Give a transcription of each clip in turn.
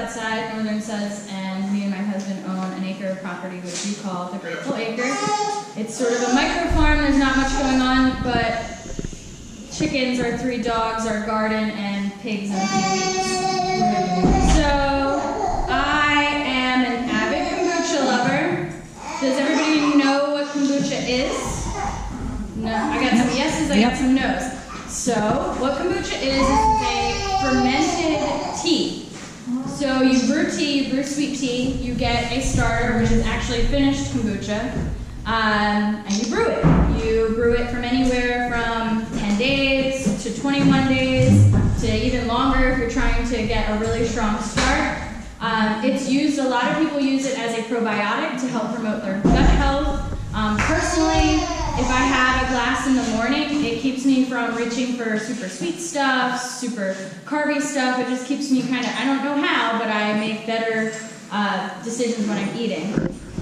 outside northern Suds, and me and my husband own an acre of property which we call the Grateful Acre. It's sort of a micro farm, there's not much going on, but chickens, our 3 dogs, our garden, and pigs and a few weeds. So, I am an avid kombucha lover. Does everybody know what kombucha is? No, I got some yeses, I got some nos. So, what kombucha is a fermented tea. So you brew tea, you brew sweet tea, you get a starter, which is actually finished kombucha, and you brew it. You brew it from anywhere from 10 days to 21 days to even longer if you're trying to get a really strong start. It's used, a lot of people use it as a probiotic to help promote their gut health. Personally, if I have a glass in the morning, it keeps me from reaching for super sweet stuff, super carby stuff. It just keeps me kind of, I don't know how, but I make better decisions when I'm eating.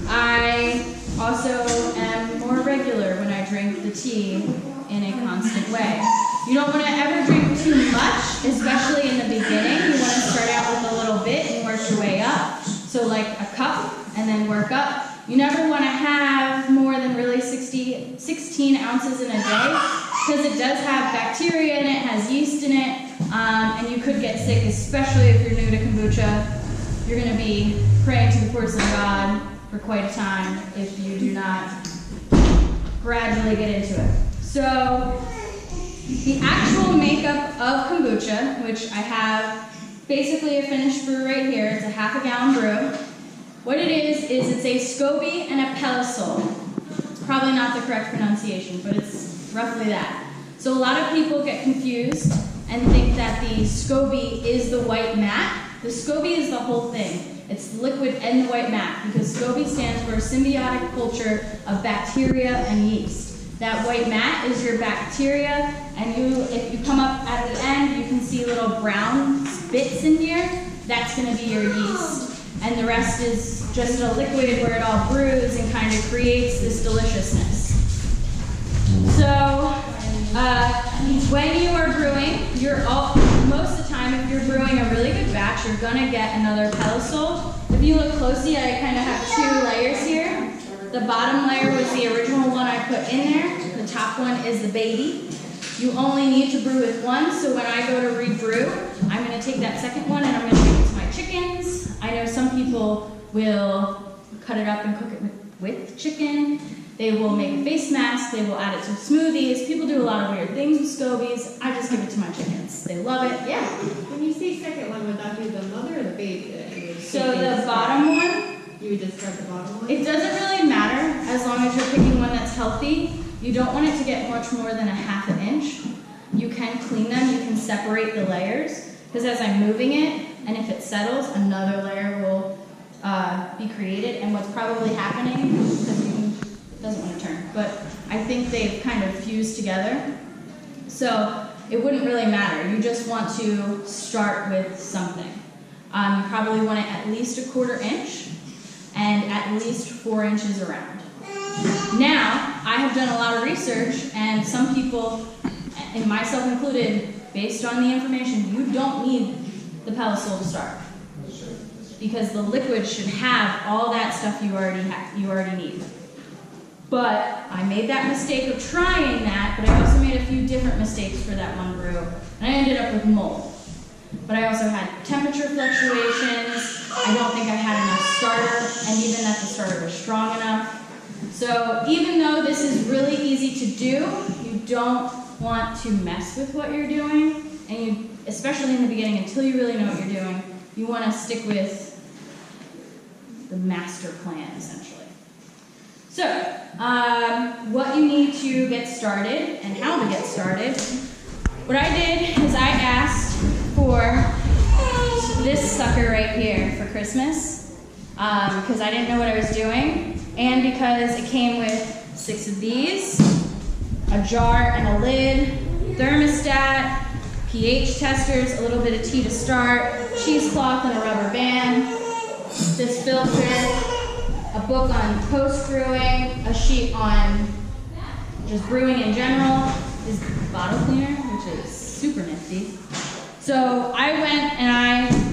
I also am more regular when I drink the tea in a constant way. You don't want to ever drink too much, especially in the beginning. You want to start out with a little bit and work your way up. So like a cup and then work up. You never want to have more than really 16 ounces in a day because it does have bacteria in it, has yeast in it, and you could get sick, especially if you're new to kombucha. You're going to be praying to the porcelain god for quite a time if you do not gradually get into it. So the actual makeup of kombucha, which I have basically a finished brew right here, it's a half a gallon brew. What it is it's a SCOBY and a Pelisol. It's probably not the correct pronunciation, but it's roughly that. So a lot of people get confused and think that the SCOBY is the white mat. The SCOBY is the whole thing. It's liquid and the white mat because SCOBY stands for symbiotic culture of bacteria and yeast. That white mat is your bacteria, and if you come up at the end, you can see little brown bits in here. That's going to be your yeast. And the rest is just a liquid where it all brews and kind of creates this deliciousness. So, when you are brewing, most of the time, if you're brewing a really good batch, you're gonna get another Pelisol. If you look closely, I kind of have 2 layers here. The bottom layer was the original one I put in there. The top one is the baby. You only need to brew with one, so when I go to re-brew, I'm gonna take that second one and I'm gonna give it to my chickens. I know some people will cut it up and cook it with chicken. They will make a face mask. They will add it to smoothies. People do a lot of weird things with SCOBYs. I just give it to my chickens. They love it. Yeah? When you say second one, would that be the mother or the baby? So the bottom one, you would discard the bottom one? it doesn't really matter as long as you're picking one that's healthy. You don't want it to get much more than a ½ inch. You can clean them. You can separate the layers. Because as I'm moving it, and if it settles, another layer will be created. And what's probably happening, because it doesn't want to turn, but I think they've kind of fused together. So it wouldn't really matter. You just want to start with something. You probably want it at least a ¼ inch and at least 4 inches around. Now, I have done a lot of research, and some people, and myself included, based on the information, you don't need the Pelisol to start. Because the liquid should have all that stuff you already need. But I made that mistake of trying that, but I also made a few different mistakes for that one brew, and I ended up with mold. But I also had temperature fluctuations. I don't think I had enough starter, and even that the starter was strong enough. So even though this is really easy to do, you don't want to mess with what you're doing, and you, especially in the beginning, until you really know what you're doing, you want to stick with the master plan, essentially. So, what you need to get started and how to get started. What I did is I asked for this sucker right here for Christmas because I didn't know what I was doing, and because it came with 6 of these, a jar and a lid, thermostat, pH testers, a little bit of tea to start, cheesecloth and a rubber band, this filter, a book on post-brewing, a sheet on just brewing in general, this bottle cleaner, which is super nifty. So I went and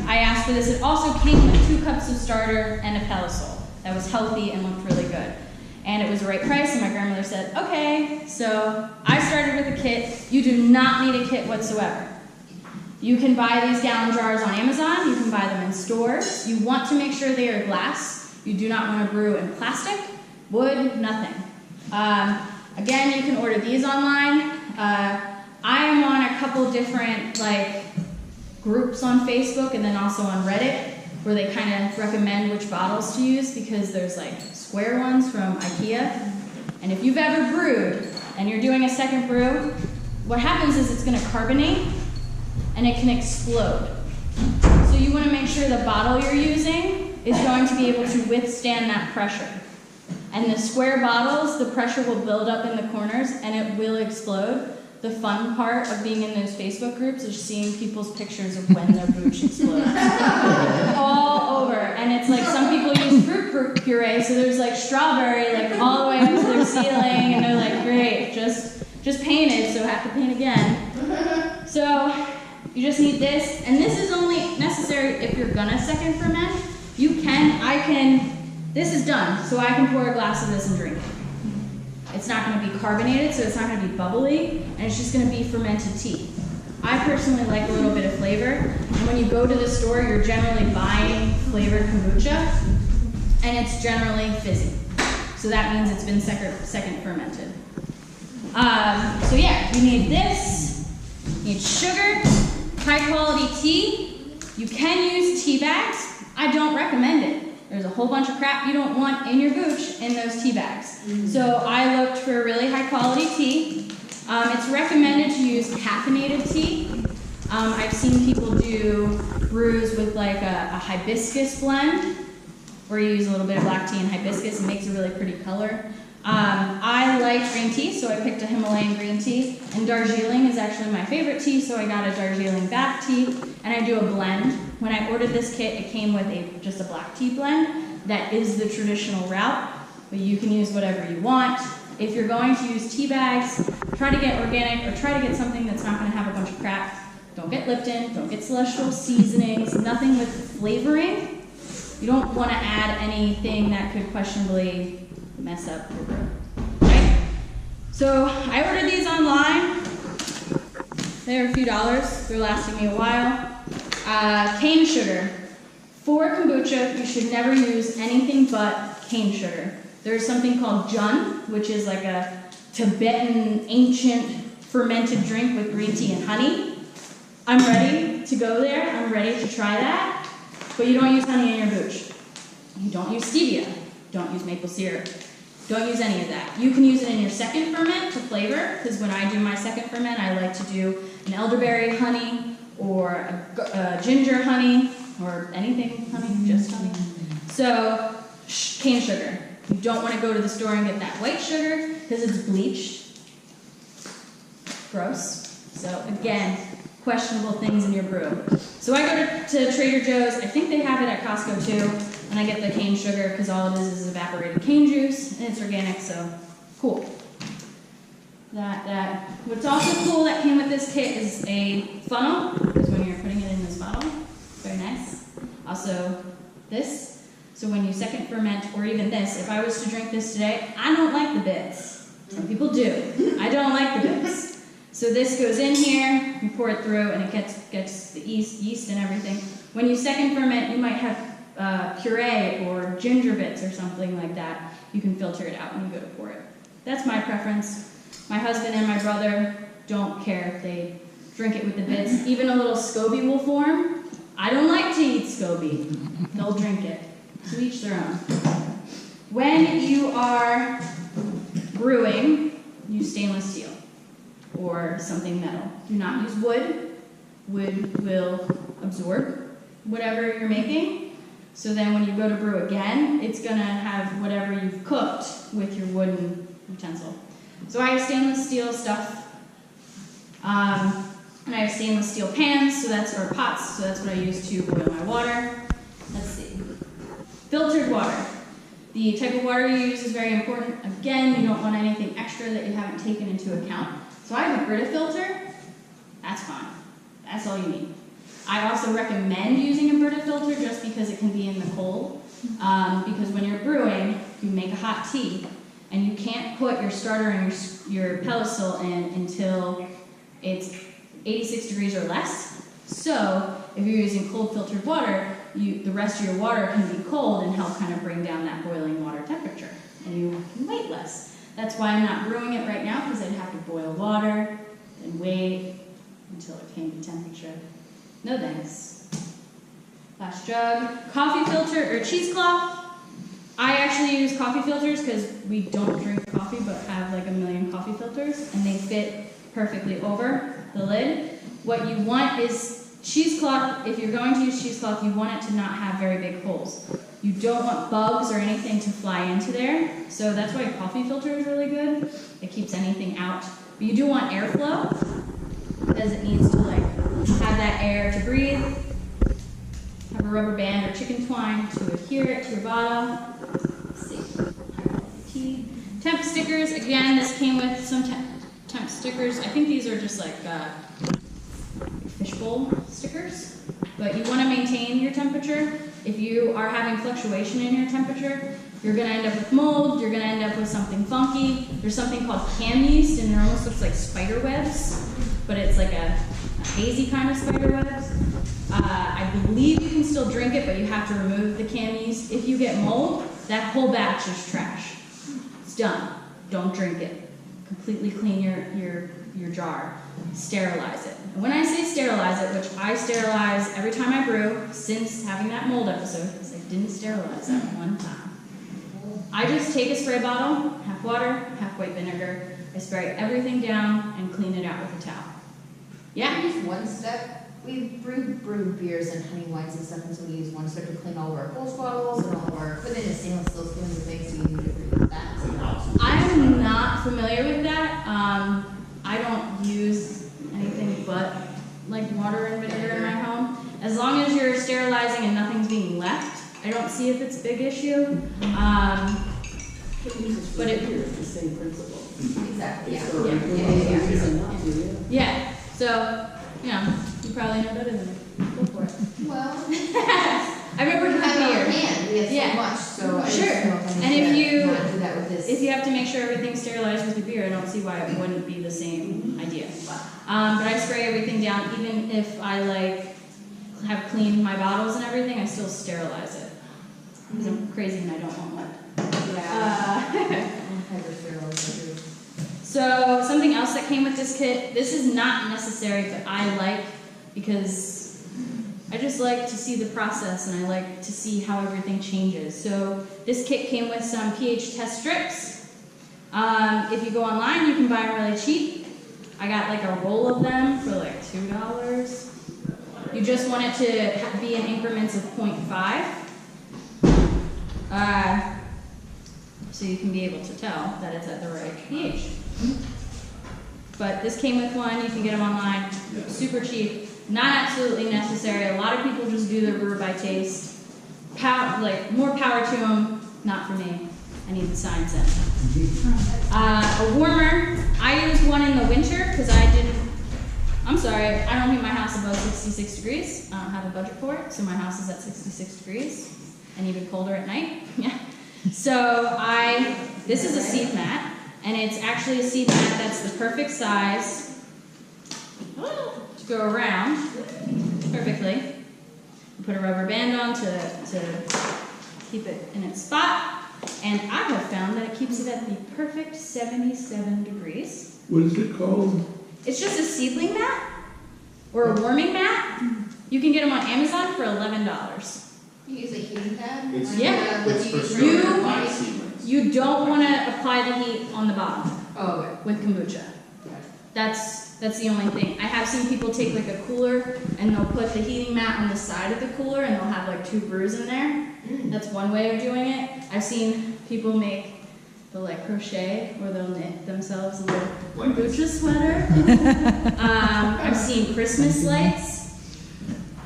I asked for this. It also cups of starter and a Pelisol that was healthy and looked really good. And it was the right price, and my grandmother said, okay, so I started with a kit. You do not need a kit whatsoever. You can buy these gallon jars on Amazon. You can buy them in stores. You want to make sure they are glass. You do not want to brew in plastic, wood, nothing. Again, you can order these online. I am on a couple different groups on Facebook and then also on Reddit where they kind of recommend which bottles to use, because there's square ones from IKEA. And if you've ever brewed and you're doing a second brew, what happens is it's going to carbonate and it can explode. So you want to make sure the bottle you're using is going to be able to withstand that pressure. And the square bottles, the pressure will build up in the corners and it will explode. The fun part of being in those Facebook groups is seeing people's pictures of when their booch explodes. All over. And it's some people use fruit puree, so there's strawberry all the way up to their ceiling, and they're great, just painted, so I have to paint again. So you just need this, and this is only necessary if you're gonna second ferment. This is done, so I can pour a glass of this and drink it. It's not going to be carbonated, so it's not going to be bubbly, and it's just going to be fermented tea. I personally like a little bit of flavor, and when you go to the store, you're generally buying flavored kombucha, and it's generally fizzy. So that means it's been second fermented. So yeah, you need this, you need sugar, high quality tea. You can use tea bags. I don't recommend it. There's a whole bunch of crap you don't want in your booch in those tea bags. So I looked for really high quality tea. It's recommended to use caffeinated tea. I've seen people do brews with a hibiscus blend, where you use a little bit of black tea and hibiscus. It makes a really pretty color. I like green tea, so I picked a Himalayan green tea. And Darjeeling is actually my favorite tea, so I got a Darjeeling black tea, and I do a blend. When I ordered this kit, it came with just a black tea blend. That is the traditional route, but you can use whatever you want. If you're going to use tea bags, try to get organic, or try to get something that's not going to have a bunch of crap. Don't get Lipton, don't get Celestial seasonings, nothing with flavoring. You don't want to add anything that could questionably mess up your brew. Right? So I ordered these online. They're a few dollars. They're lasting me a while. Cane sugar. For kombucha, you should never use anything but cane sugar. There's something called jun, which is a Tibetan ancient fermented drink with green tea and honey. I'm ready to go there. I'm ready to try that. But you don't use honey in your booch. You don't use stevia. Don't use maple syrup. Don't use any of that. You can use it in your second ferment to flavor, because when I do my second ferment, I like to do an elderberry honey or a ginger honey or anything honey, just honey. So, cane sugar. You don't want to go to the store and get that white sugar because it's bleached. Gross. So again, questionable things in your brew. So I go to Trader Joe's. I think they have it at Costco too. And I get the cane sugar because all it is evaporated cane juice, and it's organic, so cool. What's also cool that came with this kit is a funnel, because when you're putting it in this bottle, very nice. Also this, so when you second ferment, or even this, if I was to drink this today, I don't like the bits. Some people do. I don't like the bits. So this goes in here, you pour it through, and it gets the yeast and everything. When you second ferment, you might have puree or ginger bits or something like that. You can filter it out when you go to pour it. That's my preference. My husband and my brother don't care if they drink it with the bits. Even a little SCOBY will form. I don't like to eat SCOBY. They'll drink it. To each their own. When you are brewing, use stainless steel or something metal. Do not use wood. Wood will absorb whatever you're making. So then when you go to brew again, it's going to have whatever you've cooked with your wooden utensil. So I have stainless steel stuff. And I have stainless steel pans, or pots, so that's what I use to boil my water. Let's see. Filtered water. The type of water you use is very important. Again, you don't want anything extra that you haven't taken into account. So I have a Brita filter. That's fine. That's all you need. I also recommend using inverted filter just because it can be in the cold. Because when you're brewing, you make a hot tea, and you can't put your starter and your pedestal in until it's 86 degrees or less. So if you're using cold filtered water, the rest of your water can be cold and help kind of bring down that boiling water temperature, and you can wait less. That's why I'm not brewing it right now, because I'd have to boil water and wait until it came to temperature. No thanks. Last jug. Coffee filter or cheesecloth. I actually use coffee filters because we don't drink coffee but have like a million coffee filters, and they fit perfectly over the lid. What you want is cheesecloth. If you're going to use cheesecloth, you want it to not have very big holes. You don't want bugs or anything to fly into there, so that's why a coffee filter is really good. It keeps anything out. But you do want airflow, because it needs to like have that air to breathe. Have a rubber band or chicken twine to adhere it to your bottle. Let's see. Temp stickers. Again, this came with some temp stickers. I think these are just like fishbowl stickers. But you want to maintain your temperature. If you are having fluctuation in your temperature, you're going to end up with mold. You're going to end up with something funky. There's something called cam yeast, and it almost looks like spider webs, but it's like a hazy kind of spider webs. I believe you can still drink it, but you have to remove the cam yeast. If you get mold, that whole batch is trash. It's done. Don't drink it. Completely clean your jar. Sterilize it. And when I say sterilize it, which I sterilize every time I brew since having that mold episode, because I didn't sterilize that one time. I just take a spray bottle, half water, half white vinegar. I spray everything down and clean it out with a towel. Yeah? Just one step. We brew beers and honey wines and stuff, and so we use one step to clean all of our Kolsch bottles and all of our equipment and stainless steel spoons and things, so you need to brew that. I'm not familiar with that. I don't use anything but like water and vinegar in my home. As long as you're sterilizing and nothing's being left, I don't see if it's a big issue. But it's the same principle. Exactly. Yeah. So, you know, you probably know better than me. Go for it. Well, I remember we have it on beer. hand. We have so much, so I Sure. just don't know if I And need if to you not do that with this. If you have to make sure everything's sterilized with your beer, I don't see why it wouldn't be the same idea. But I spray everything down, even if I like have cleaned my bottles and everything, I still sterilize it. Because I'm crazy and I don't want one. So something else that came with this kit, this is not necessary, but I like, because I just like to see the process and I like to see how everything changes. So this kit came with some pH test strips. If you go online, you can buy them really cheap. I got like a roll of them for like $2. You just want it to be in increments of 0.5. So you can be able to tell that it's at the right pH. But this came with one, you can get them online, super cheap, not absolutely necessary. A lot of people just do their brew by taste. More power to them, not for me. I need the science in. A warmer, I used one in the winter because I don't heat my house above 66 degrees. I don't have a budget for it, so my house is at 66 degrees and even colder at night. Yeah. So this is a seat mat, and it's actually a seat mat that's the perfect size to go around perfectly. Put a rubber band on to keep it in its spot, and I have found that it keeps it at the perfect 77 degrees. What is it called? It's just a seedling mat or a warming mat. You can get them on Amazon for $11. You use a heating pad? Yeah. You don't want to apply the heat on the bottom with kombucha. That's the only thing. I have seen people take like a cooler and they'll put the heating mat on the side of the cooler and they'll have like 2 brews in there. That's one way of doing it. I've seen people make the like crochet where they'll knit themselves a little kombucha sweater. I've seen Christmas lights.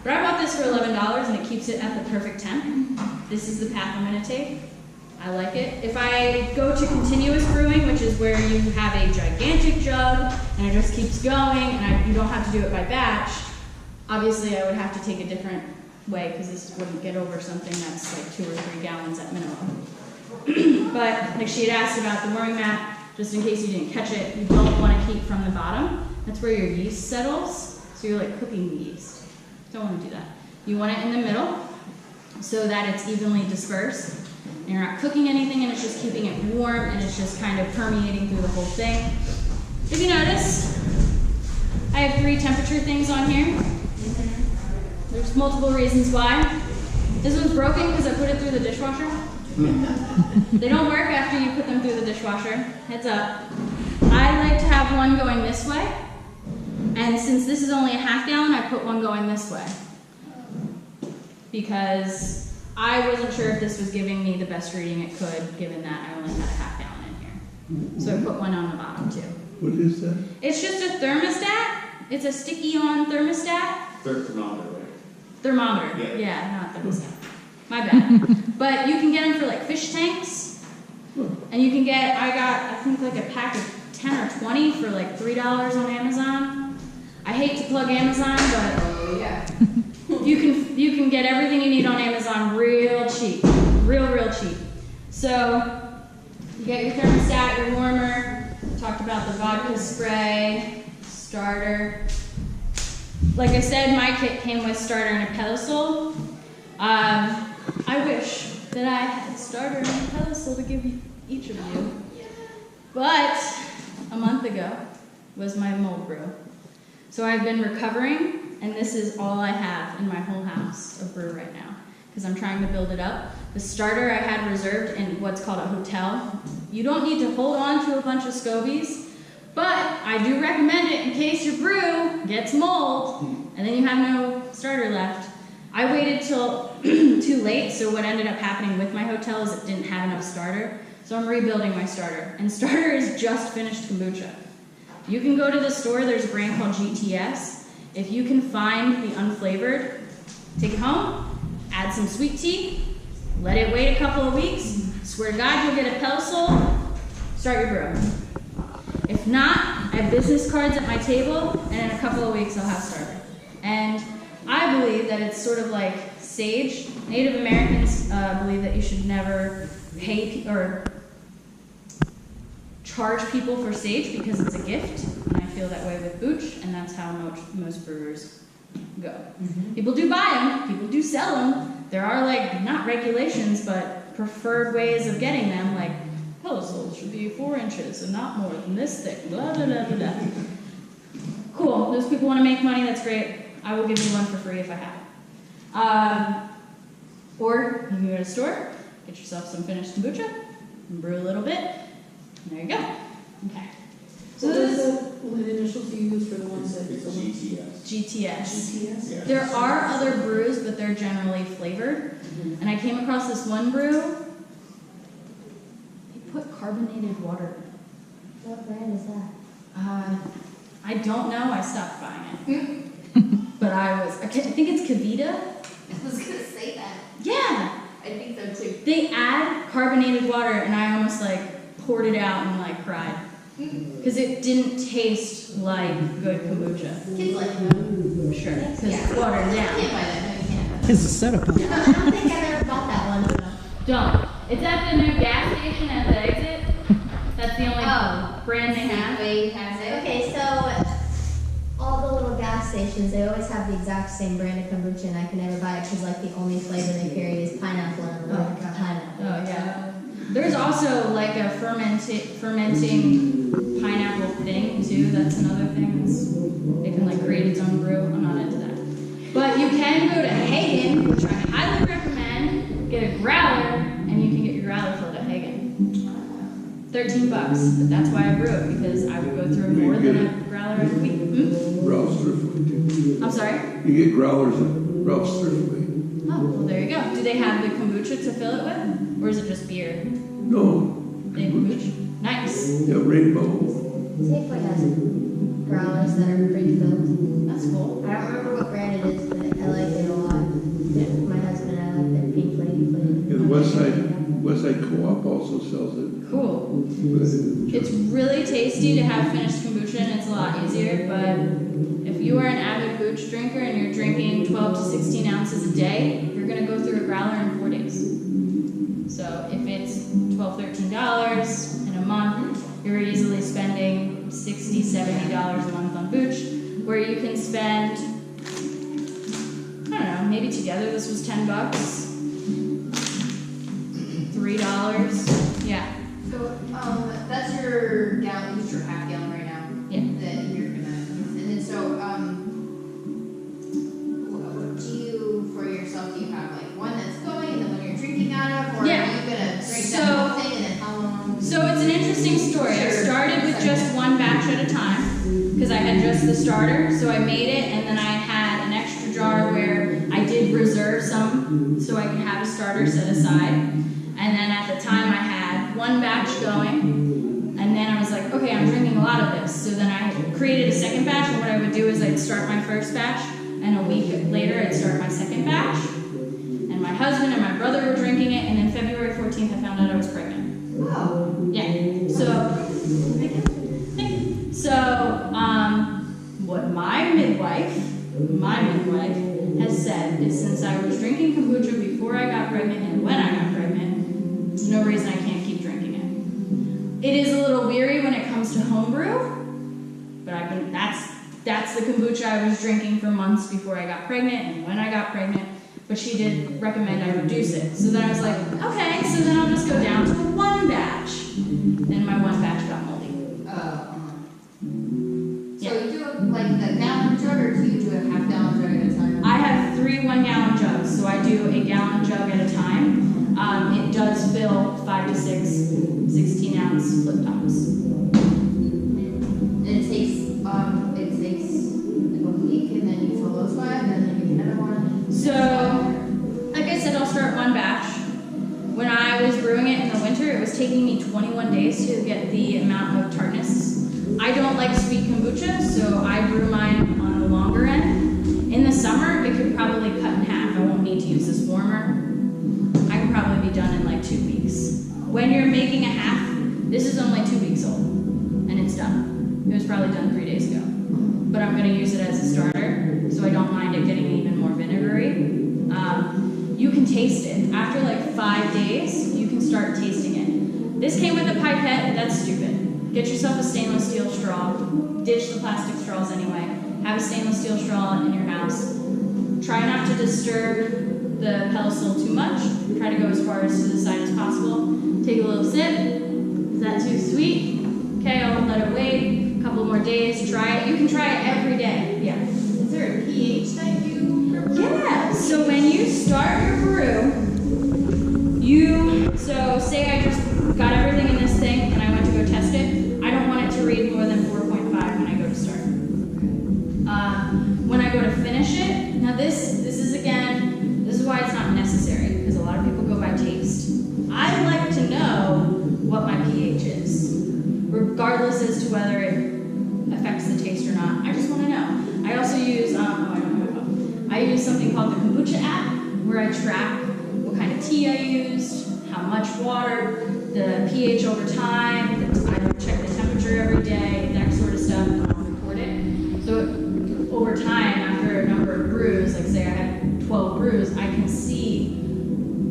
But I bought this for $11 and it keeps it at the perfect temp. This is the path I'm going to take. I like it. If I go to continuous brewing, which is where you have a gigantic jug and it just keeps going and you don't have to do it by batch, Obviously, I would have to take a different way because this wouldn't get over something that's like 2 or 3 gallons at minimum. But like she had asked about the warming mat, just in case you didn't catch it, you don't want to heat from the bottom. That's where your yeast settles. So you're like cooking the yeast. Don't want to do that. You want it in the middle so that it's evenly dispersed. And you're not cooking anything and it's just keeping it warm and it's just kind of permeating through the whole thing. If you notice, I have 3 temperature things on here. There's multiple reasons why. This one's broken because I put it through the dishwasher. They don't work after you put them through the dishwasher. Heads up. I like to have one going this way. And since this is only a ½ gallon, I put one going this way. Because I wasn't sure if this was giving me the best reading it could, given that I only had a ½ gallon in here. So I put one on the bottom too. What is that? It's just a thermostat. It's a sticky-on thermostat. Thermometer. Thermometer. Yeah, not thermostat. My bad. But you can get them for like fish tanks. And you can get, I think like a pack of 10 or 20 for like $3 on Amazon. I hate to plug Amazon, but Yeah. you can get everything you need on Amazon real cheap. Real cheap. So you get your thermostat, your warmer, talked about the vodka spray, starter. Like I said, my kit came with starter and a pedestal. I wish that I had a starter and a pedestal to give each of you. But a month ago was my mold brew. So I've been recovering, and this is all I have in my whole house of brew right now, because I'm trying to build it up. The starter I had reserved in what's called a hotel. You don't need to hold on to a bunch of scobies, but I do recommend it in case your brew gets mold, and then you have no starter left. I waited till too late, so what ended up happening with my hotel is it didn't have enough starter, so I'm rebuilding my starter. And starter is just finished kombucha. You can go to the store, there's a brand called GTS. If you can find the unflavored, take it home, add some sweet tea, let it wait a couple of weeks. Swear to God, you'll get a pedestal, start your brew. If not, I have business cards at my table, and in a couple of weeks I'll have starter. And I believe that it's sort of like sage. Native Americans believe that you should never pay or charge people for sage because it's a gift, and I feel that way with Booch, and that's how most brewers go. Mm-hmm. People do buy them, people do sell them. There are like, not regulations, but preferred ways of getting them, like pedestals should be 4 inches and not more than this thick, blah, blah, blah, blah, blah. Cool, those people want to make money, that's great. I will give you one for free if I have it. Or you can go to the store, get yourself some finished kombucha, and brew a little bit, and there you go. Okay. So this is the initials you use for the ones that It's GTS. GTS. Yeah. There are other brews, but they're generally flavored. And I came across this one brew. They put carbonated water in it. What brand is that? I don't know. I stopped buying it. But I think it's Kavita. I was gonna say that. Yeah. I think so too. They add carbonated water, and I almost like poured it out and like cried. Because it didn't taste like good kombucha. Kids like them. Sure. Because it's watered You down. can't buy that. No, you can't. It's a setup. I don't think I've ever bought that one. Don't. It's at the new gas station at the exit. That's the only brand they have. Safeway has it. Okay, so all the little gas stations, they always have the exact same brand of kombucha, and I can never buy it because like the only flavor they carry is pineapple and pineapple. Oh yeah. There's also like a fermenting pineapple thing too. That's another thing. It can like create its own brew. I'm not into that. But you can go to Hagen, which I highly recommend. Get a growler, and you can get your growler filled at Hagen. $13, but that's why I brew it, because I would go through more than a growler every week. Ralph's Thriftway. I'm sorry? You get growlers at Ralph's Thriftway. Oh, well there you go. Do they have the kombucha to fill it with? Or is it just beer? No. They have kombucha? Nice. Yeah, Rainbow. Safeway has growlers that are pre-filled. That's cool. I don't remember what brand it is, but I like it a lot. My husband and I like their pink lady flavor. And Westside Co-op also sells it. Cool. But It's really tasty to have finished kombucha, and it's a lot easier, but If you are an avid booch drinker and you're drinking 12 to 16 ounces a day, you're going to go through a growler in 4 days. So if it's $12, $13 in a month, you're easily spending $60, $70 a month on booch, where you can spend, I don't know, maybe together this was $10, $3, yeah. So, that's your gallon, use your half gallon right now. Yeah. That you're gonna use, and then so, what do you, for yourself, do you have like one that's going, and then one you're drinking out of, or Yeah. are you gonna drink So- that whole thing, and then how long? So it's an interesting story. I Sure. started with just one batch at a time because I had just the starter. So I made it, and then I had an extra jar where I did reserve some so I could have a starter set aside. And then at the time I had one batch going, and then I was like, okay, I'm drinking a lot of this. So then I created a second batch, and what I would do is I'd start my first batch, and a week later I'd start my second batch. And my husband and my brother were drinking it, and then February 14th I found out I was pregnant. Oh. Yeah. What my midwife has said is since I was drinking kombucha before I got pregnant and when I got pregnant, there's no reason I can't keep drinking it. It is a little weary when it comes to homebrew, but that's the kombucha I was drinking for months before I got pregnant and when I got pregnant. But she did recommend I reduce it. So then I was like, okay, so then I'll just go down to one batch. Then my one batch got moldy. So you do it like the gallon jug, or do you do a half gallon jug at a time? I have 3 1-gallon jugs, so I do a gallon jug at a time. It does fill 5 to 6 16-ounce flip tops. And it takes like a week, and then you fill those 5, and then you make another one. So, like I said, I'll start one batch. When I was brewing it in the winter, it was taking me 21 days to get the amount of tartness. I don't like sweet kombucha, so I brew mine on the longer end. In the summer, it could probably cut in half. I won't need to use this warmer. I can probably be done in like 2 weeks. When you're making a half, this is only 2 weeks old, and it's done. It was probably done 3 days ago. But I'm going to use it as a starter, so I don't mind it getting even more vinegary. You can taste it. After like 5 days, you can start tasting it. This came with a pipette. That's stupid. Get yourself a stainless steel straw. Ditch the plastic straws anyway. Have a stainless steel straw in your house. Try not to disturb the pedestal too much. Try to go as far as to the side as possible. Take a little sip. Is that too sweet? Okay, I'll let it wait. A couple more days. Try it. You can try it every day. Yeah. Is there a pH that you? Yeah, so when you start your brew, so say I just got everything in this thing and I went to go test it, I don't want it to read more than 4.5 when I go to start. When I go to finish it, now this is why it's not necessary, because a lot of people go by taste. I like to know what my pH is, regardless as to whether it affects the taste or not. I just want to know. I also use, I use something called the Kombucha app, where I track what kind of tea I used, how much water, the pH over time, I check the temperature every day, that sort of stuff, and I'll record it. So over time, after a number of brews, like say I had 12 brews, I can see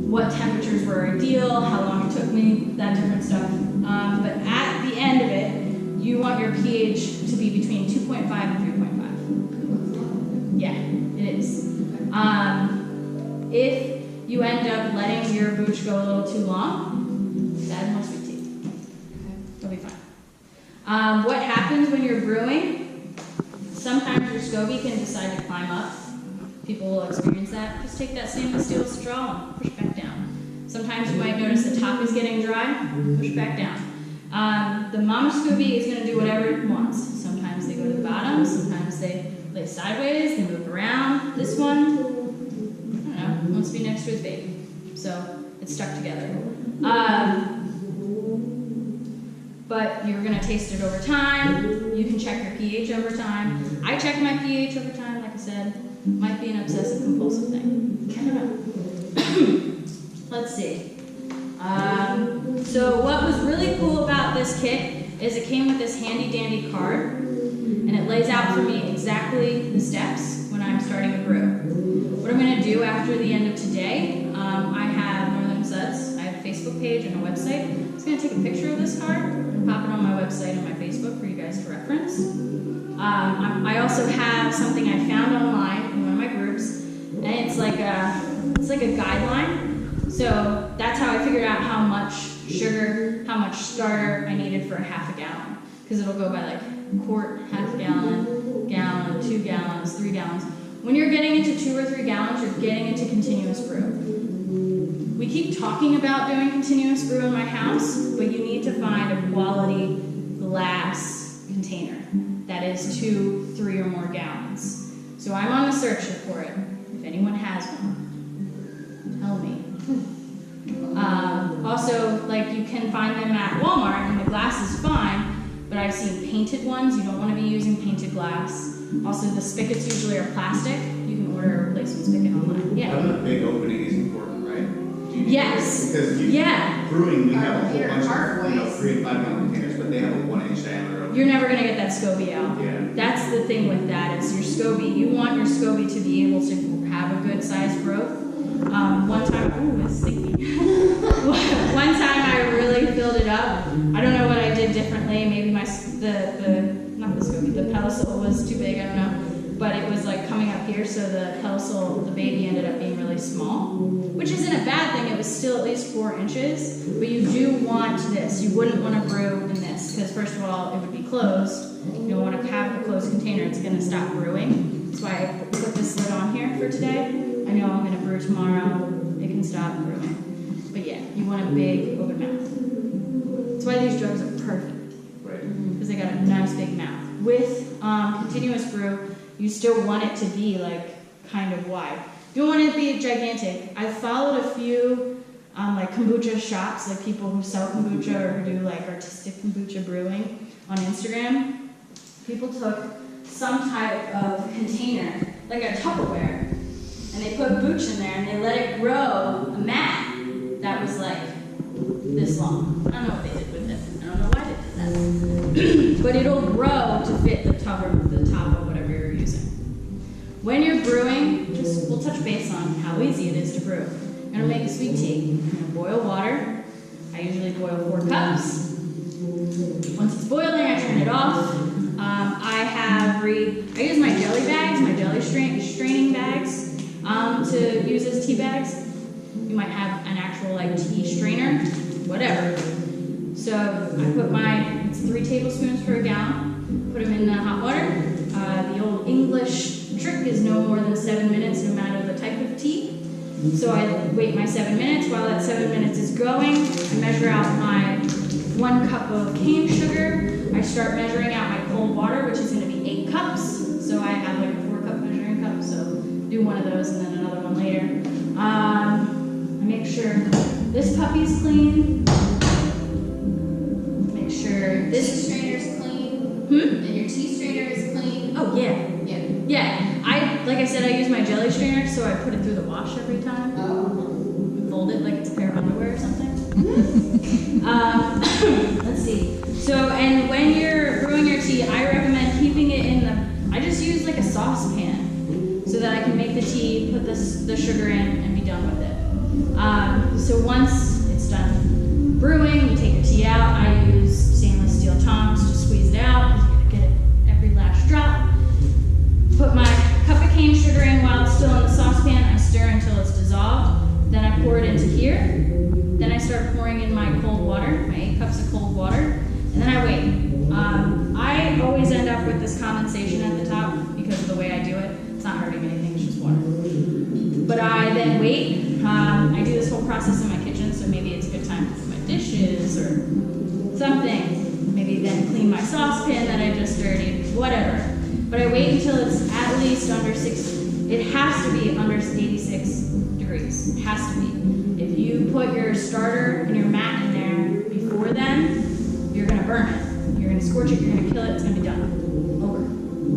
what temperatures were ideal, how long it took me, that different stuff. But at the end of it, you want your pH to be between 2.5 and 3.5. Yeah, it is. If you end up letting your booch go a little too long, add more sweet tea. It'll be fine. What happens when you're brewing? Sometimes your SCOBY can decide to climb up. People will experience that. Just take that stainless steel straw and push back down. Sometimes you might notice the top is getting dry, push back down. The mama SCOBY is going to do whatever it wants. Sometimes they go to the bottom, sometimes they lay sideways, they move around. This one, I don't know, wants to be next to his baby. So it's stuck together. But you're going to taste it over time. You can check your pH over time. I check my pH over time, like I said. Might be an obsessive compulsive thing. I don't know. Let's see. So what was really cool about this kit is it came with this handy dandy card, and it lays out for me exactly the steps when I'm starting a brew. What I'm going to do after the end of today, I have Northern Suds. I have a Facebook page and a website. I'm just going to take a picture of this card and pop it on my website and my Facebook for you guys to reference. I also have something I found online in one of my groups, and it's like a guideline. So that's how I figured out how much sugar, how much starter I needed for a half a gallon. Because it'll go by like quart, half gallon, 2 gallons, 3 gallons. When you're getting into 2 or 3 gallons, you're getting into continuous brew. We keep talking about doing continuous brew in my house, but you need to find a quality glass container that is 2, 3 or more gallons. So I'm on the search for it. If anyone has one, tell me. Also, like you can find them at Walmart, and the glass is fine, but I've seen painted ones. You don't want to be using painted glass. Also, the spigots usually are plastic. You can order a replacement spigot online. Yeah. Having a big opening is important, right? Yes. Because brewing, we have a whole bunch of 3 and 5 gallon containers, but they have a 1-inch diameter. You're never going to get that SCOBY out. Yeah. That's the thing with that, is your SCOBY. You want your SCOBY to be able to have a good sized growth. One time, ooh, it's sticky. One time I really filled it up. I don't know what I did differently. Maybe not the SCOBY, the pedestal was too big, I don't know. But it was like coming up here, so the pedestal, the baby ended up being really small. Which isn't a bad thing, it was still at least 4 inches. But you do want this. You wouldn't want to brew in this, because first of all, it would be closed. You don't want to have a closed container, it's going to stop brewing. That's why I put this lid on here for today. I know I'm going to brew tomorrow, it can stop brewing. But yeah, you want a big open mouth. That's why these jugs are perfect. Right. Because they got a nice big mouth. With continuous brew, you still want it to be like kind of wide. You don't want it to be gigantic. I've followed a few like kombucha shops, like people who sell kombucha or who do like artistic kombucha brewing on Instagram. People took some type of container, like a Tupperware, and they put booch in there and they let it grow a mat that was like this long. I don't know what they did with it. I don't know why they did that. But it'll grow to fit the top of whatever you're using. When you're brewing, we'll touch base on how easy it is to brew. I'm going to make a sweet tea. I'm going to boil water. I usually boil 4 cups. Once it's boiling, I turn it off. I use my jelly bags, my jelly straining bags, to use as tea bags. You might have an actual like tea strainer, whatever. So I put it's 3 tablespoons per gallon. Put them in the hot water. The old English trick is no more than 7 minutes, no matter the type of tea. So I wait my 7 minutes. While that 7 minutes is going, I measure out my 1 cup of cane sugar. I start measuring out my cold water, which is going to be 8 cups. So I have like a 4-cup measuring cup. So do one of those and then another one later. I make sure this puppy's clean. Make sure this strainer's clean. And your tea strainer is clean. Oh yeah. Yeah. Yeah. Like I said, I use my jelly strainer, so I put it through the wash every time. Fold it like it's a pair of underwear or something. Let's see. So, and when you're brewing your tea, I recommend keeping it I just use like a saucepan so that I can make the tea, put the sugar in, and be done with it. So once it's done brewing, you take your tea out. I use stainless steel tongs to squeeze it out, because you gotta get it every last drop. Put my cup of cane sugar in while it's still in the saucepan. I stir until it's dissolved. Then I pour it into here. Then I start pouring in my cold water, my 8 cups of cold water, and then I wait. I always end up with this condensation at the top because of the way I do it. It's not hurting anything, it's just water. But I then wait. I do this whole process in my kitchen, so maybe it's a good time to do my dishes or something. Maybe then clean my saucepan that I just dirtied, whatever. But I wait until it's at least under 60. It has to be under 86 degrees. It has to be. If you put your starter and your mat in there before then, you're going to burn it. You're going to scorch it, you're going to kill it, it's going to be done. Over.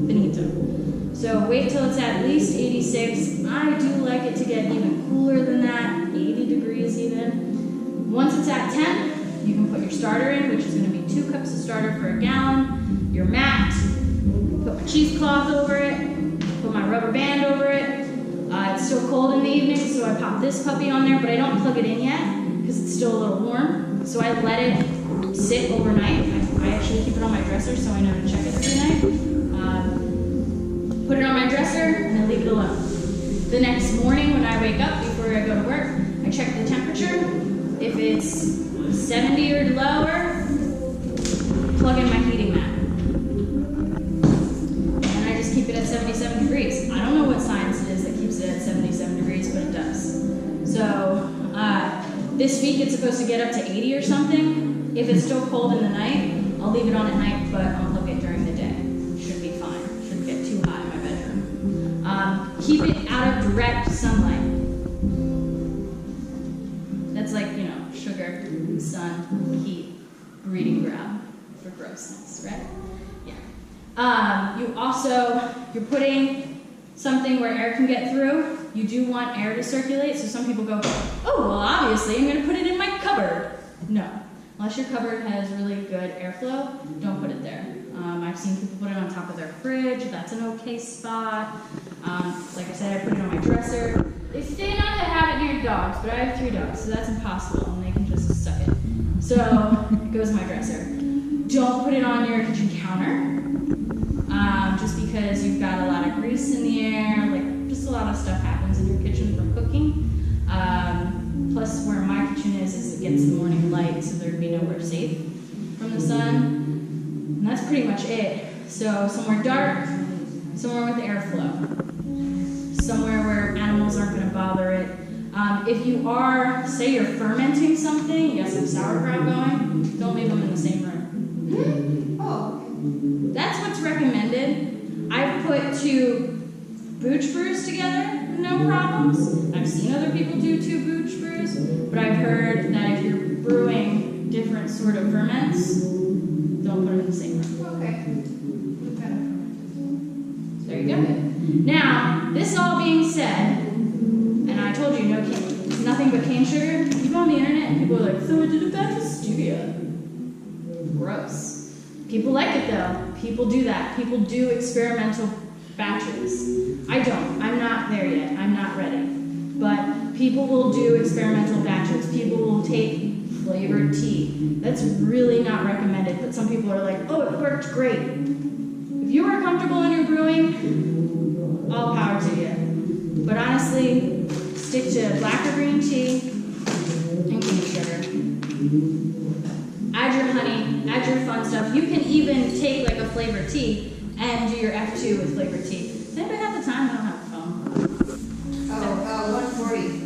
Finito. So wait till it's at least 86. I do like it to get even cooler than that, 80 degrees even. Once it's at temp, you can put your starter in, which is going to be 2 cups of starter for a gallon, your mat, Put my cheesecloth over it, put my rubber band over it. It's still cold in the evening, so I pop this puppy on there, but I don't plug it in yet because it's still a little warm. So I let it sit overnight. I actually keep it on my dresser so I know to check it every night. Put it on my dresser and then leave it alone. The next morning when I wake up before I go to work, I check the temperature. If it's 70 or lower, plug in my heating mat. And I just keep it at 77 degrees. I don't know what science it is that keeps it at 77 degrees, but it does. So this week it's supposed to get up to 80 or something. If it's still cold in the night, I'll leave it on at night, but unplug it during the day. Should be fine. Shouldn't get too high in my bedroom. Keep it out of direct sunlight. That's like, you know, sugar, sun, heat, breeding ground for grossness, right? Yeah. You're putting something where air can get through. You do want air to circulate, so some people go, oh, well, obviously I'm gonna put it in my cupboard. No, unless your cupboard has really good airflow, don't put it there. I've seen people put it on top of their fridge. That's an okay spot. Like I said, I put it on my dresser. They say not to have it near dogs, but I have 3 dogs, so that's impossible, and they can just suck it. So it goes in my dresser. Don't put it on your kitchen counter, just because you've got a lot of grease in the air, like just a lot of stuff happens in your kitchen from cooking. Plus where my kitchen is against the morning light, so there'd be nowhere safe from the sun. And that's pretty much it. So somewhere dark, somewhere with airflow. Somewhere where animals aren't going to bother it. If you are, say you're fermenting something, you got some sauerkraut going, don't leave them in the same room. Oh, That's what's recommended. I've put 2 booch brews together, no problems. I've seen other people do 2 booch brews, but I've heard that if you're brewing different sort of ferments, don't put them in the same room. okay. There you go. Now, this all being said, and I told you nothing but cane sugar. You go on the internet and people are like, so I did a batch of stevia. Gross. People like it though. People do that. People do experimental batches. I don't. I'm not there yet. I'm not ready. But people will do experimental batches. People will take flavored tea. That's really not recommended, but some people are like, oh, it worked great. If you are comfortable in your brewing, all power to you. But honestly, stick to black or green tea and cane sugar. Add your honey, add your fun stuff. You can even take like a flavored tea and do your F2 with flavored tea. Does anybody have the time? I don't have a phone. 140.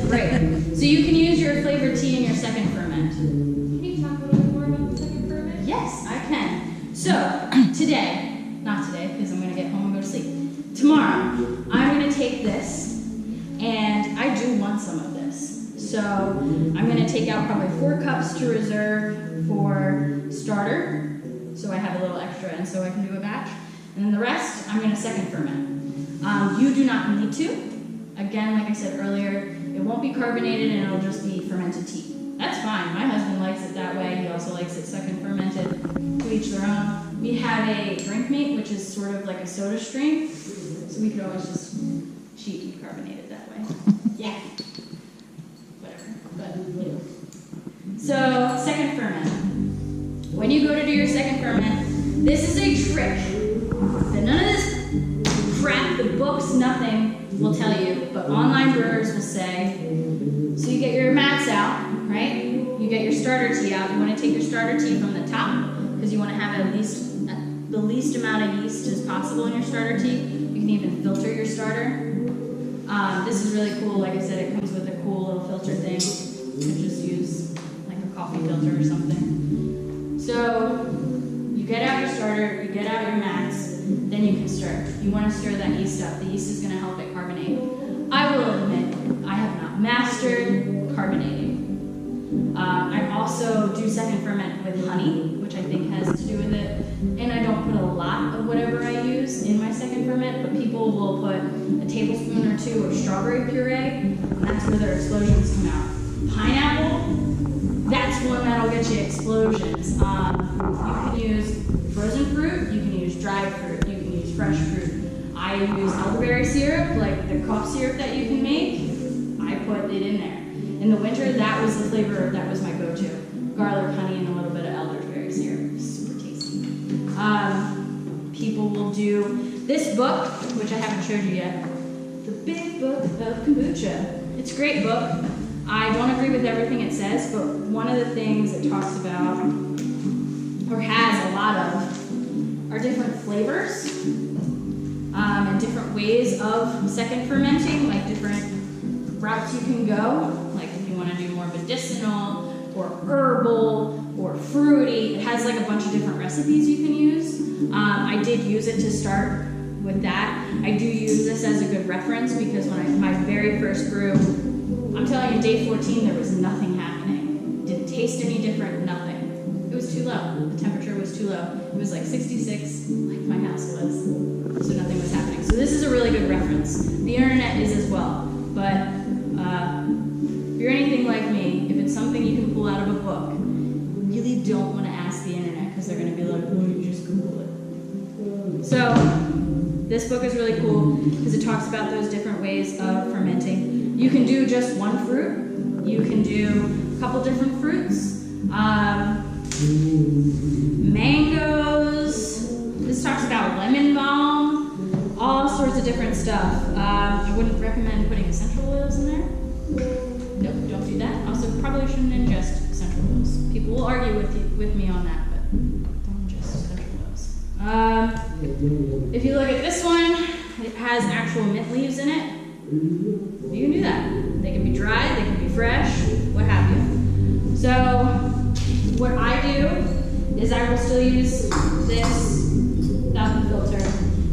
Great. So you can use your flavored tea in your second ferment. Can you talk a little bit more about the second ferment? Yes, I can. So, today, not today, because I'm going to get home and go to sleep. Tomorrow, I'm going to take this, and I do want some of this. So, I'm going to take out probably 4 cups to reserve for starter, so I have a little extra, and so I can do a batch. And then the rest, I'm going to second ferment. You do not need to. Again, like I said earlier, it won't be carbonated, and it'll just be fermented tea. That's fine. My husband likes it that way. He also likes it second fermented. To each their own. We have a drink mate, which is sort of like a soda stream, so we could always just cheat and carbonate it that way. Yeah. Whatever. But, you know. So, second ferment. When you go to do your second ferment, this is a trick that none of this crap, the books, nothing will tell you, but online brewers will say, so you get your mats out, right? You get your starter tea out. You want to take your starter tea from the top, because you want to have the least amount of yeast as possible in your starter tea. You can even filter your starter. This is really cool. Like I said, it comes with a cool little filter thing. You could just use like a coffee filter or something. So you get out your starter, you get out your mats, then you can stir. You want to stir that yeast up. The yeast is going to help it carbonate. I will admit, I have not mastered carbonating. I also do second ferment with honey, which I think has to do with it. And I don't put a lot of whatever I use in my second ferment, but people will put a tablespoon or 2 of strawberry puree, and that's where their explosions come out. Pineapple, that's next one that'll get you explosions. You can use frozen fruit, you can use dried fruit, you can use fresh fruit. I use elderberry syrup, like the cough syrup that you can make. I put it in there. In the winter, that was the flavor, that was my go-to. Garlic, honey, and a little bit of elderberry syrup. Super tasty. People will do this book, which I haven't showed you yet. The Big Book of Kombucha. It's a great book. I don't agree with everything it says, but one of the things it talks about, or has a lot of, are different flavors and different ways of second fermenting, like different routes you can go. Like if you want to do more medicinal or herbal or fruity, it has like a bunch of different recipes you can use. I did use it to start with that. I do use this as a good reference because when my very first brew, I'm telling you, day 14, there was nothing happening. Didn't taste any different, nothing. It was too low. The temperature was too low. It was like 66, like my house was. So nothing was happening. So this is a really good reference. The internet is as well. But if you're anything like me, if it's something you can pull out of a book, you really don't want to ask the internet because they're going to be like, oh, you just Google it. So this book is really cool because it talks about those different ways of fermenting. You can do just one fruit. You can do a couple different fruits. Mangoes. This talks about lemon balm. All sorts of different stuff. I wouldn't recommend putting essential oils in there. Nope, don't do that. Also, probably shouldn't ingest essential oils. People will argue with me on that, but don't ingest essential oils. If you look at this one, it has actual mint leaves in it. You can do that. They can be dry, they can be fresh, what have you. So, what I do is I will still use this without the filter,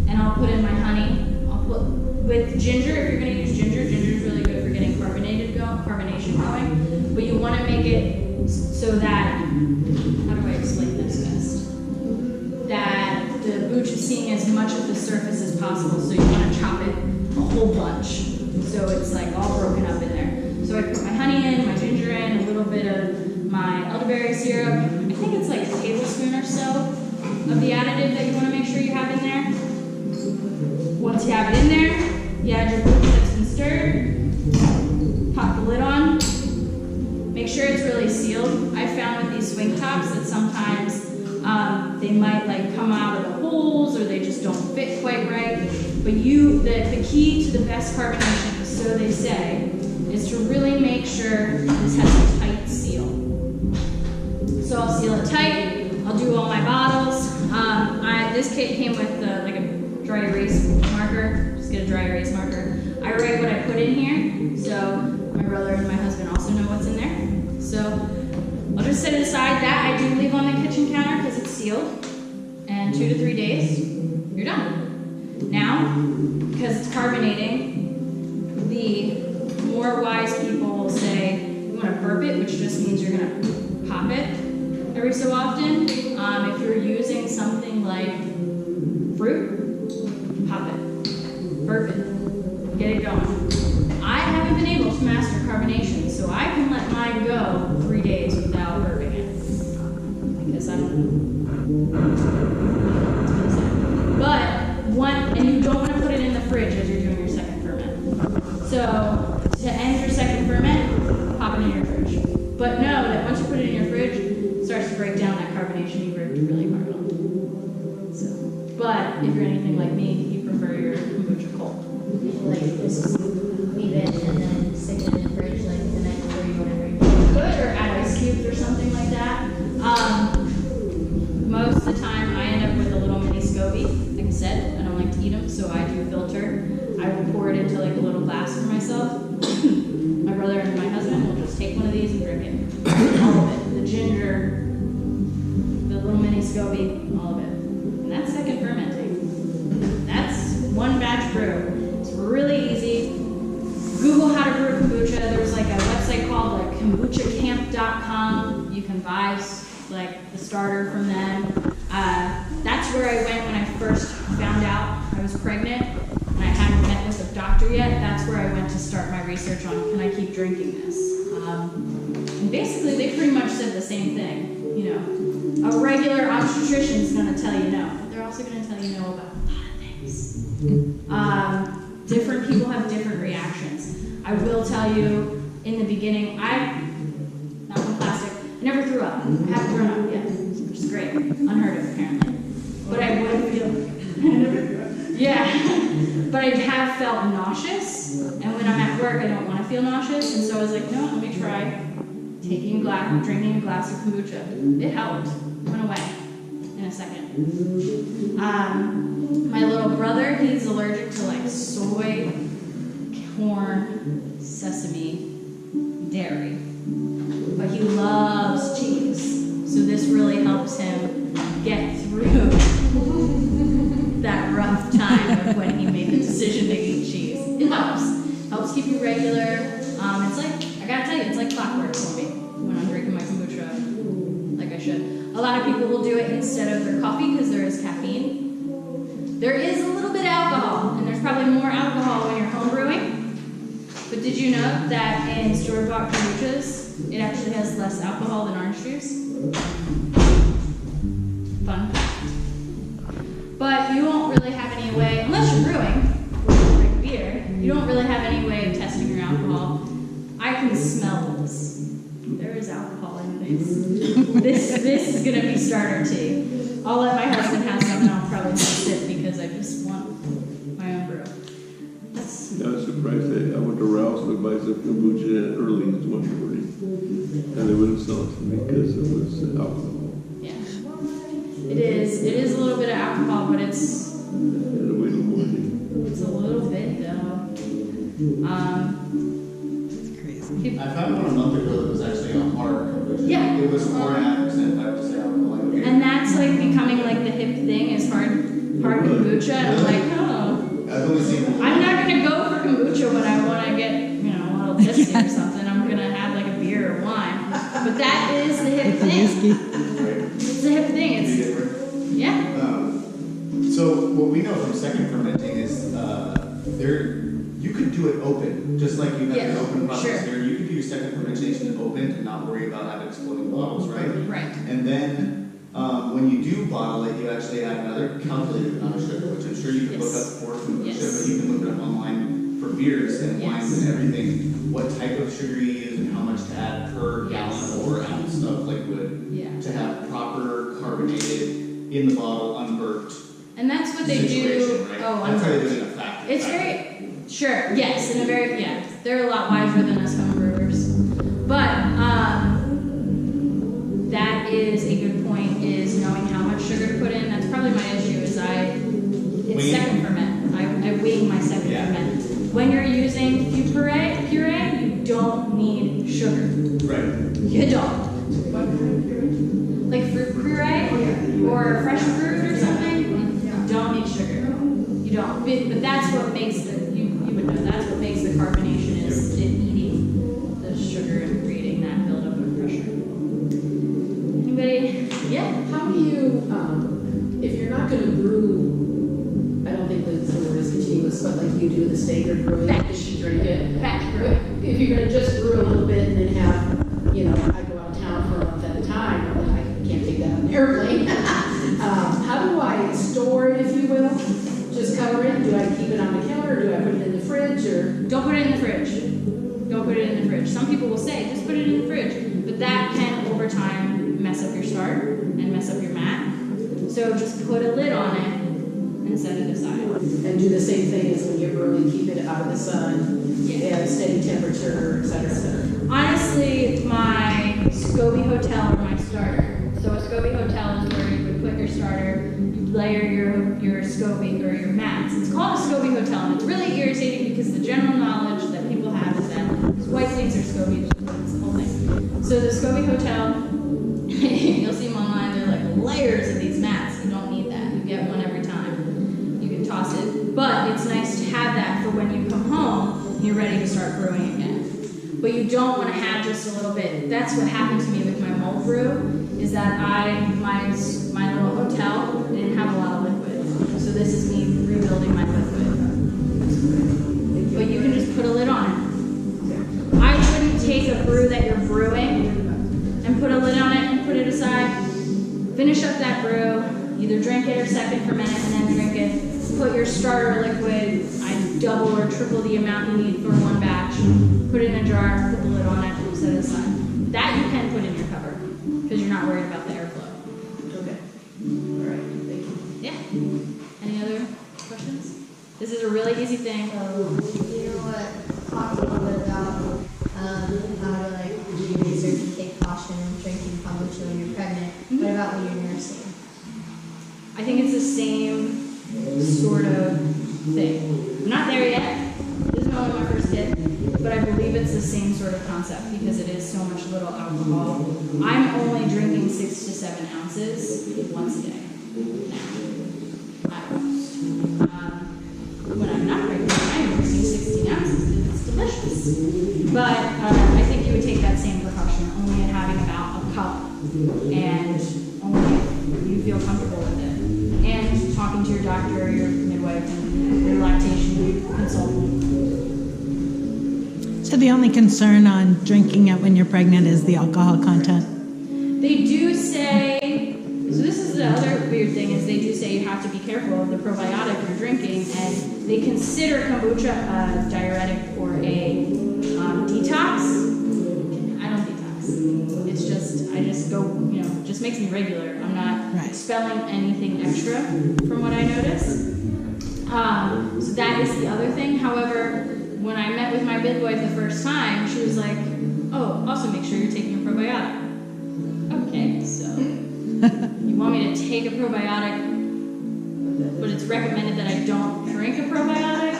and I'll put in my honey. I'll put with ginger. If you're going to use ginger, ginger is really good for getting carbonation going. But you want to make it so that, how do I explain this best? That the kombucha is seeing as much of the surface as possible. So you want to chop it a whole bunch. So it's like all broken up in there. So I put my honey in, my ginger in, a little bit of my elderberry syrup. I think it's like a tablespoon or so of the additive that you want to make sure you have in there. Once you have it in there, you add your kombucha that's been stirred. Pop the lid on. Make sure it's really sealed. I found with these swing tops that sometimes they might like come out of the holes or they just don't fit quite right. But the key to the best carbonation, so they say, is to really make sure this has a tight seal. So I'll seal it tight. I'll do all my bottles. This kit came with like a dry erase marker. Just get a dry erase marker. I write what I put in here, so my brother and my husband also know what's in there. So I'll just set it aside. That I do leave on the kitchen counter because it's sealed. And 2 to 3 days, you're done. Now, because it's carbonating, the more wise people will say you want to burp it, which just means you're going to pop it every so often. If you're using something like fruit, pop it, burp it, get it going. I haven't been able to master carbonation, so I can let mine go 3 days without burping it. Because I don't know. But and you don't want to put it in the fridge as you're doing your second ferment. So to end your second ferment, pop it in your fridge. But know that once you put it in your fridge, it starts to break down that carbonation you worked really hard on. So, but if you're anything like me, you prefer your kombucha cold. Like just leave it and then stick it in the fridge like the night before you whatever you do. Good, or add ice cubes or something like that. Most of the time I end up with a little mini SCOBY. Like I said, I don't like to eat them, so I do filter. I will pour it into like a little glass for myself. My brother and my husband will just take one of these and drink it. All of it. The ginger, the little mini SCOBY, all of it. And that's second fermenting. That's one batch brew. It's really easy. Google how to brew kombucha. There's like a website called like kombuchacamp.com. You can buy like the starter from them. That's where I went when I first found out I was pregnant and I hadn't met with a doctor yet. That's where I went to start my research on can I keep drinking this. And basically they pretty much said the same thing. You know, a regular obstetrician is going to tell you no, but they're also going to tell you no about a lot of things. Different people have different reactions. I will tell you, in the beginning, not from plastic, I never threw up. I haven't thrown up yet, which is great. Unheard of, apparently. But I would feel, yeah, but I have felt nauseous, and when I'm at work, I don't want to feel nauseous, and so I was like, no, let me try drinking a glass of kombucha. It helped, went away in a second. My little brother, he's allergic to like soy, corn, sesame, dairy, but he loves cheese, so this really helps him get through that rough time of when he made the decision to eat cheese. It helps keep you regular. It's like, I gotta tell you, it's like clockwork for me when I'm drinking my kombucha like I should. A lot of people will do it instead of their coffee because there is caffeine. There is a little bit of alcohol, and there's probably more alcohol when you're home brewing. But did you know that in store-bought kombuchas, it actually has less alcohol than orange juice? Fun fact. But you won't really have any way, unless you're brewing, like beer, you don't really have any way of testing your alcohol. I can smell this. There is alcohol in this. This is going to be starter tea. I'll let my husband have some, and I'll probably just sip because I just want my own brew. I was surprised that I went to Ralph's to buy some kombucha early in 1:40, and they wouldn't sell it to me because it was alcohol. Yeah. It is a little bit of alcohol, but it's I had to wait in the morning. a little bit though. I found one a month ago that was actually a hard kombucha. Yeah. It was 4.5%, I would say, alcohol. Like, And that's like becoming like the hip thing is hard kombucha. And I'm like, oh, I've only seen one. I'm not gonna go for kombucha when I want to get, a little tipsy or something. I'm gonna have like a beer or wine. But that is the hip thing. It's the hip thing. It's yeah. So what we know from second fermenting is you could do it open, just like you have an open process here. You could do your second fermentation open and not worry about having exploding bottles, right? Right. And then when you do bottle it, you actually have another calculated amount of sugar, which I'm sure you can look up for kombucha, but you can look it up online for beers and wines and everything, what type of sugar you use and how much to add per gallon or ounce of liquid to have proper carbonated in the bottle, unburped. And that's what they do. Right? Oh, that's how they do it in a factory. It's very sure. Yes, in a very They're a lot wiser than us home brewers. But that is a good point. Is knowing how much sugar to put in. That's probably my issue. Is it's second ferment. I wing my second ferment. When you're using puree, you don't need sugar. Right. You don't. What kind of puree? Like fruit puree or fresh fruit or something. You don't need sugar. You don't. But that's what makes you would know. That's what makes the carbonation is it eating the sugar and creating that buildup of pressure. Anybody? Yeah. How do you, if you're not gonna brew, I don't think that the word is continuous, but like you do the standard brewing, if you drink it. Batch brewing. If you're gonna just brew a little bit and then have, I go out of town for a month at a time, and I can't take that on an airplane. How do I store it, if you will? Just cover it? Do I keep it on the counter? Do I put it in the fridge? Or Don't put it in the fridge. Don't put it in the fridge. Some people will say, just put it in the fridge. But that can, over time, mess up your starter and mess up your mat. So just put a lid on it and set it aside. and do the same thing as when you're brewing, keep it out of the sun, at a steady temperature, et cetera, et cetera. Honestly, my SCOBY hotel or my starter. So a SCOBY hotel is where you would put your starter, you layer your SCOBY or your mats. It's called a SCOBY hotel, and it's really irritating because the general knowledge that people have is that white things are SCOBY, it's the whole thing. So the SCOBY hotel, you'll see them online, they're like layers of these mats. You don't need that. You get one every time. You can toss it. But it's nice to have that for when you come home and you're ready to start brewing again. But you don't want to have just a little bit. That's what happened to me with my mold brew, is that my little hotel didn't have a lot of liquid. So this is me rebuilding my liquid. But you can just put a lid on it. I wouldn't take a brew that you're brewing either drink it or second ferment it and then drink it. Put your starter liquid, I double or triple the amount you need for one batch. Put it in a jar, put the lid on it, set it aside. That you can put in your cover because you're not worried about the airflow. Okay. All right, thank you. Yeah. Any other questions? This is a really easy thing. So, you know what, talk a little bit about how to like do research and take caution in drinking kombucha when you're pregnant. What about when you're nursing? I think it's the same sort of thing. I'm not there yet. This is only my first kid, but I believe it's the same sort of concept because it is so much little alcohol. I'm only drinking 6 to 7 ounces once a day now. At most. When I'm not pregnant, I'm drinking 16 ounces because it's delicious. But I think you would take that same precaution, only having about a cup and only if you feel comfortable with it. And talking to your doctor, your midwife, and your lactation consultant. So the only concern on drinking it when you're pregnant is the alcohol content? They do say, so this is the other weird thing, is they do say you have to be careful of the probiotic you're drinking, and they consider kombucha a diuretic or a detox. I don't detox. It's just, I just go, just makes me regular. I'm not expelling anything extra from what I notice. So that is the other thing. However, when I met with my midwife the first time, she was like, oh, also make sure you're taking a probiotic. Okay, so you want me to take a probiotic, but it's recommended that I don't drink a probiotic?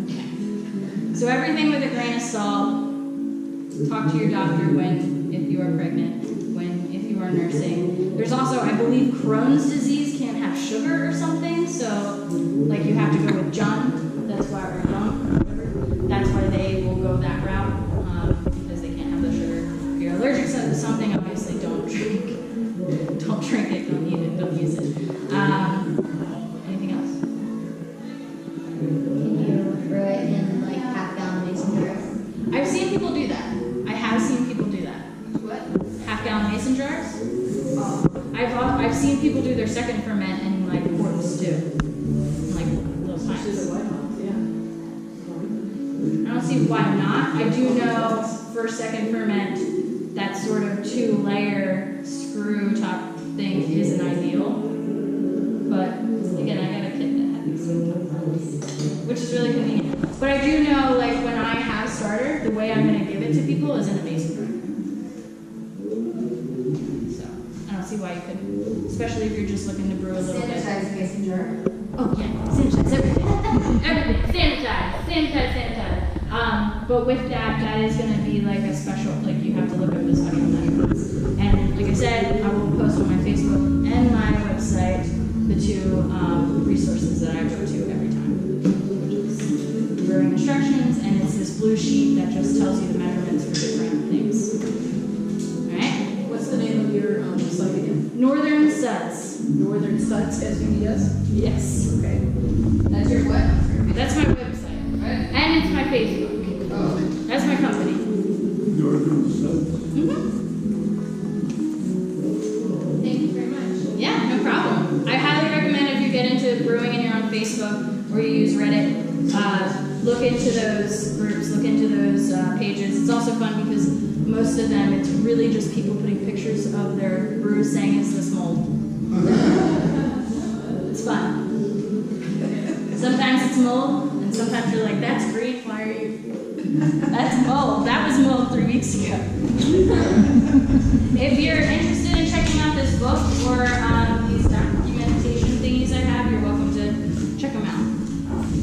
Okay. So everything with a grain of salt. Talk to your doctor if you are pregnant, if you are nursing. There's also, I believe, Crohn's disease can't have sugar or something, so like you have to go with John. That's why, or Young, whatever. That's why they will go that route because they can't have the sugar. If you're allergic to something, obviously don't drink. Don't drink it. Don't eat it. Don't use it. Anything else? Can you brew it in like half-gallon mason jars? I've seen people do that. I have seen people do that. What? Half-gallon mason jars. I've seen people do their second ferment in like quarts too, in, like little pints. I don't see why not. I do know for second ferment that sort of 2-layer screw top thing isn't ideal. But again, I got a kit that had these sometimes, which is really convenient. But I do know, like when I have starter, the way I'm going to give it to people is in a mason jar. So I don't see why you couldn't, especially if you're just looking to brew a little bit. Sanitize the mason jar. Oh yeah, sanitize everything. Everything. Sanitize. But with that is going to be like a special, like you have to look up the special measurements. And like I said, I will post on my Facebook and my website the 2 resources that I go to every time. Brewing instructions, and it's this blue sheet that just tells you the measurements for different things. Alright? What's the name of your site again? Northern Suds. Northern Suds, SUDS? Yes. Okay. That's your what? That's my website. Right? And it's my Facebook. Oh. That's my company. Northern Suds. Thank you very much. Yeah, no problem. I highly recommend if you get into brewing and you're on Facebook or you use Reddit, look into those groups, look into those pages. It's also fun because most of them, it's really just people putting pictures of their brews saying it's this mold. It's fun. Sometimes it's mold, and sometimes you're like, that's green, why are you? That's mold. That was mold 3 weeks ago. If you're interested in checking out this book or these documentation thingies I have, you're welcome to check them out.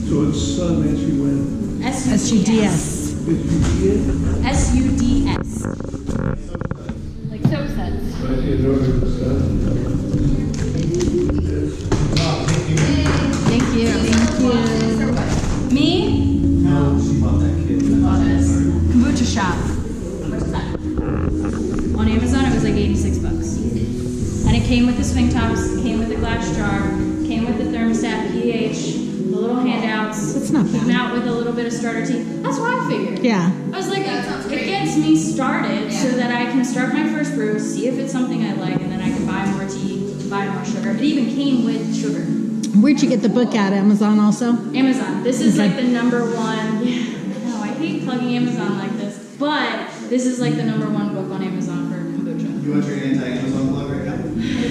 So it's Sun, S-U-N. SUDS. SUDS. Like soap suds. Right here, Northern Suds. Thank you. Me? No, she bought that kid. Kombucha shop. On Amazon, it was like $86. And it came with the swing tops, came with the glass jar, came with the thermostat, pH, the little handouts. That's not Came bad. out with a little bit of starter tea. That's what I figured. Yeah. I was like, That sounds it great. gets me started Yeah. so that I can start my first brew, see if it's something I like, and then I can buy more tea to buy more sugar. It even came with sugar. Where'd you get the book at? Amazon also? Amazon. This is Okay. like the number one. No, I hate plugging Amazon like this, but this is like the number one book on Amazon for kombucha. You want your anti-Amazon plug right now?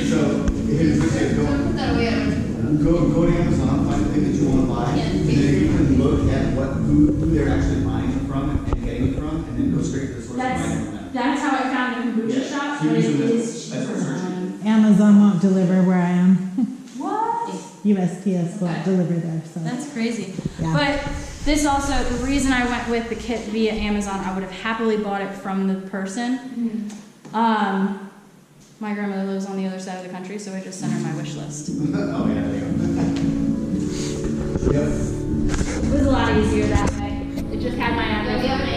So, here's the thing, Put that away. go to Amazon, find the thing that you want to buy, and then you can look at who they're actually buying it from and getting it from, and then go straight to the source and buy it from them. That's how I found the kombucha Yeah. shop, So but you're it using is that's what cheaper. searching. Amazon won't deliver where I am. What? USPS won't deliver there, so. That's crazy. Yeah. But this also, the reason I went with the kit via Amazon, I would have happily bought it from the person. My grandmother lives on the other side of the country, so I just sent her my wish list. Oh, yeah, there you go. Yep. It was a lot easier that way. It just had my address on it.